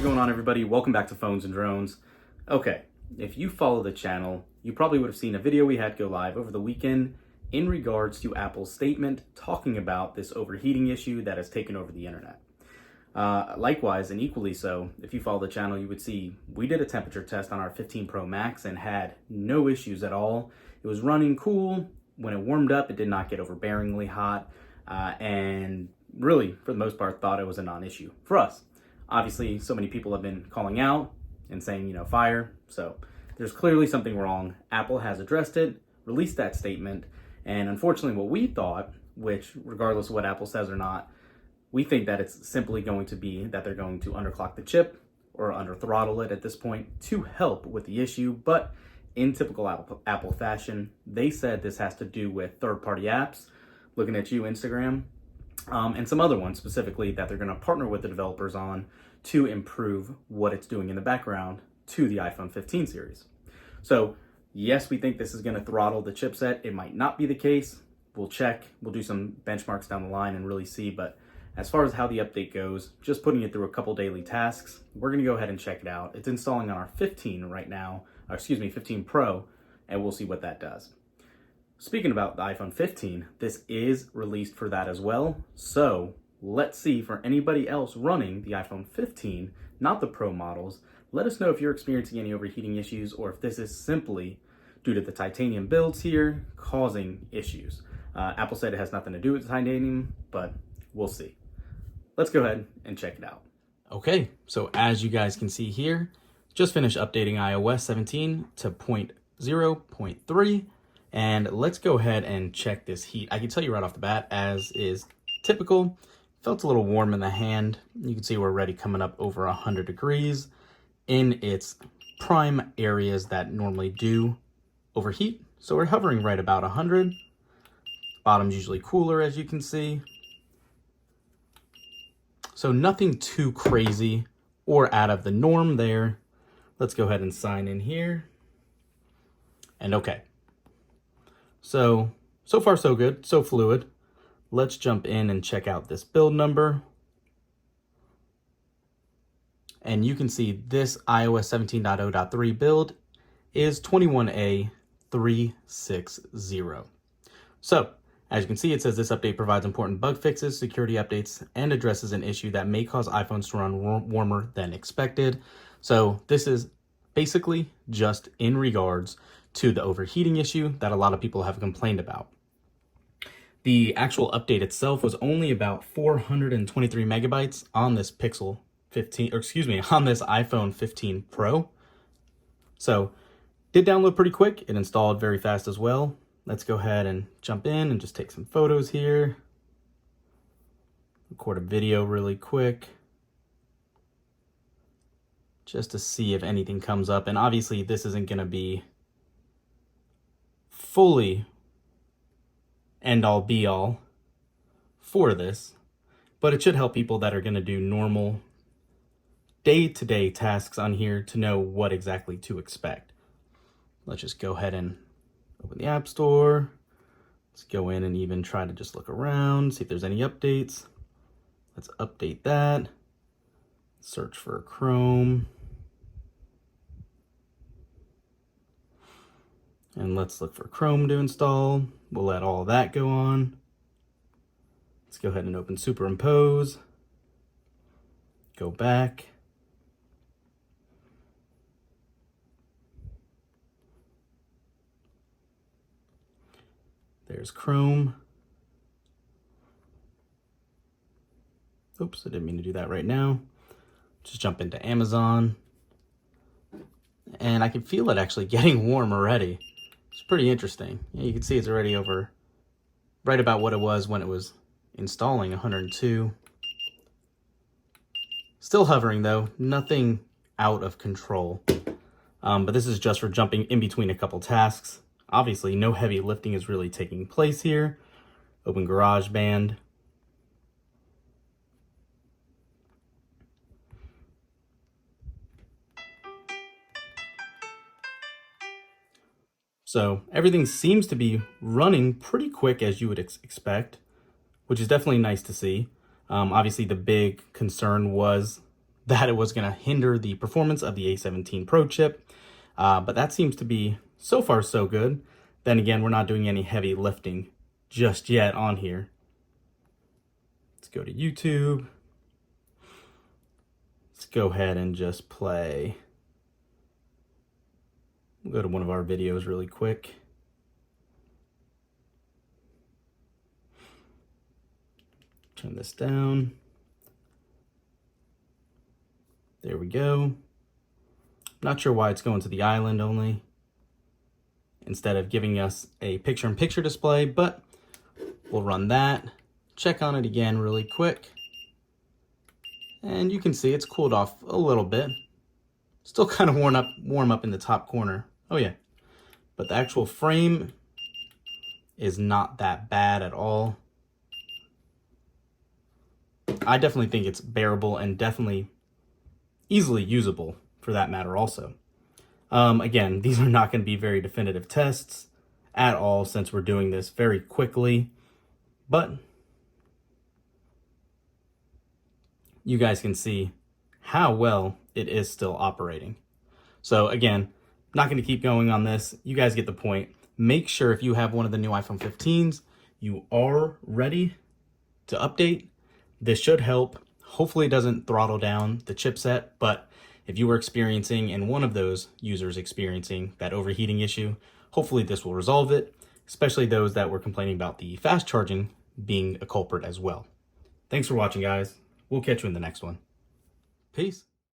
going on, everybody? Welcome back to Phones and Drones. Okay, if you follow the channel, you probably would have seen a video we had go live over the weekend in regards to Apple's statement talking about this overheating issue that has taken over the internet. Likewise, and equally so, if you follow the channel, you would see we did a temperature test on our 15 Pro Max and had no issues at all. It was running cool. When it warmed up, it did not get overbearingly hot, and really, for the most part, thought it was a non-issue for us. Obviously, so many people have been calling out and saying, fire. So there's clearly something wrong. Apple has addressed it, released that statement, and unfortunately what we thought, which regardless of what Apple says or not, we think that it's simply going to be that they're going to underclock the chip or under throttle it at this point to help with the issue. But in typical Apple fashion, they said this has to do with third-party apps, looking at you, Instagram, and some other ones specifically that they're going to partner with the developers on to improve what it's doing in the background to the iPhone 15 series. So yes, we think this is going to throttle the chipset. It might not be the case. We'll check. We'll do some benchmarks down the line and really see. But as far as how the update goes, just putting it through a couple daily tasks, we're going to go ahead and check it out. It's installing on our 15 right now, 15 Pro, and we'll see what that does. Speaking about the iPhone 15, this is released for that as well. So let's see, for anybody else running the iPhone 15, not the Pro models, let us know if you're experiencing any overheating issues or if this is simply due to the titanium builds here causing issues. Apple said it has nothing to do with the titanium, but we'll see. Let's go ahead and check it out. Okay, so as you guys can see here, just finished updating iOS 17 to 0.3. And let's go ahead and check this heat. I can tell you right off the bat, as is typical, felt a little warm in the hand. You can see we're already coming up over 100 degrees in its prime areas that normally do overheat. So we're hovering right about 100. Bottom's usually cooler, as you can see. So nothing too crazy or out of the norm there. Let's go ahead and sign in here. And okay. So far so good, so fluid. Let's jump in and check out this build number. And you can see this iOS 17.0.3 build is 21A360. So, as you can see, it says this update provides important bug fixes, security updates, and addresses an issue that may cause iPhones to run warmer than expected. So this is basically just in regards to the overheating issue that a lot of people have complained about. The actual update itself was only about 423 megabytes on this on this iPhone 15 Pro. So did download pretty quick. It installed very fast as well. Let's go ahead and jump in and just take some photos here. Record a video really quick, just to see if anything comes up. And obviously this isn't going to be fully end all be all for this, but it should help people that are going to do normal day-to-day tasks on here to know what exactly to expect. Let's just go ahead and open the App Store. Let's go in and even try to just look around, see if there's any updates. Let's update that. Search for Chrome. And let's look for Chrome to install. We'll let all that go on. Let's go ahead and open Superimpose. Go back. There's Chrome. Oops, I didn't mean to do that right now. Just jump into Amazon. And I can feel it actually getting warm already. It's pretty interesting. You can see it's already over right about what it was when it was installing, 102. Still hovering though, nothing out of control. But this is just for jumping in between a couple tasks. Obviously, no heavy lifting is really taking place here. Open GarageBand. So everything seems to be running pretty quick as you would expect, which is definitely nice to see. Obviously, the big concern was that it was going to hinder the performance of the A17 Pro chip, but that seems to be so far so good. Then again, we're not doing any heavy lifting just yet on here. Let's go to YouTube. Let's go ahead and just play. We'll go to one of our videos really quick. Turn this down. There we go. Not sure why it's going to the island only instead of giving us a picture-in-picture display, but we'll run that. Check on it again really quick. And you can see it's cooled off a little bit. Still kind of warm up in the top corner. Oh yeah. But the actual frame is not that bad at all. I definitely think it's bearable and definitely easily usable for that matter also. Again, these are not going to be very definitive tests at all since we're doing this very quickly, but you guys can see how well it is still operating. So again, not going to keep going on this. You guys get the point. Make sure if you have one of the new iPhone 15s, you are ready to update. This should help. Hopefully it doesn't throttle down the chipset, but if you were experiencing and one of those users experiencing that overheating issue, hopefully this will resolve it, especially those that were complaining about the fast charging being a culprit as well. Thanks for watching, guys. We'll catch you in the next one. Peace.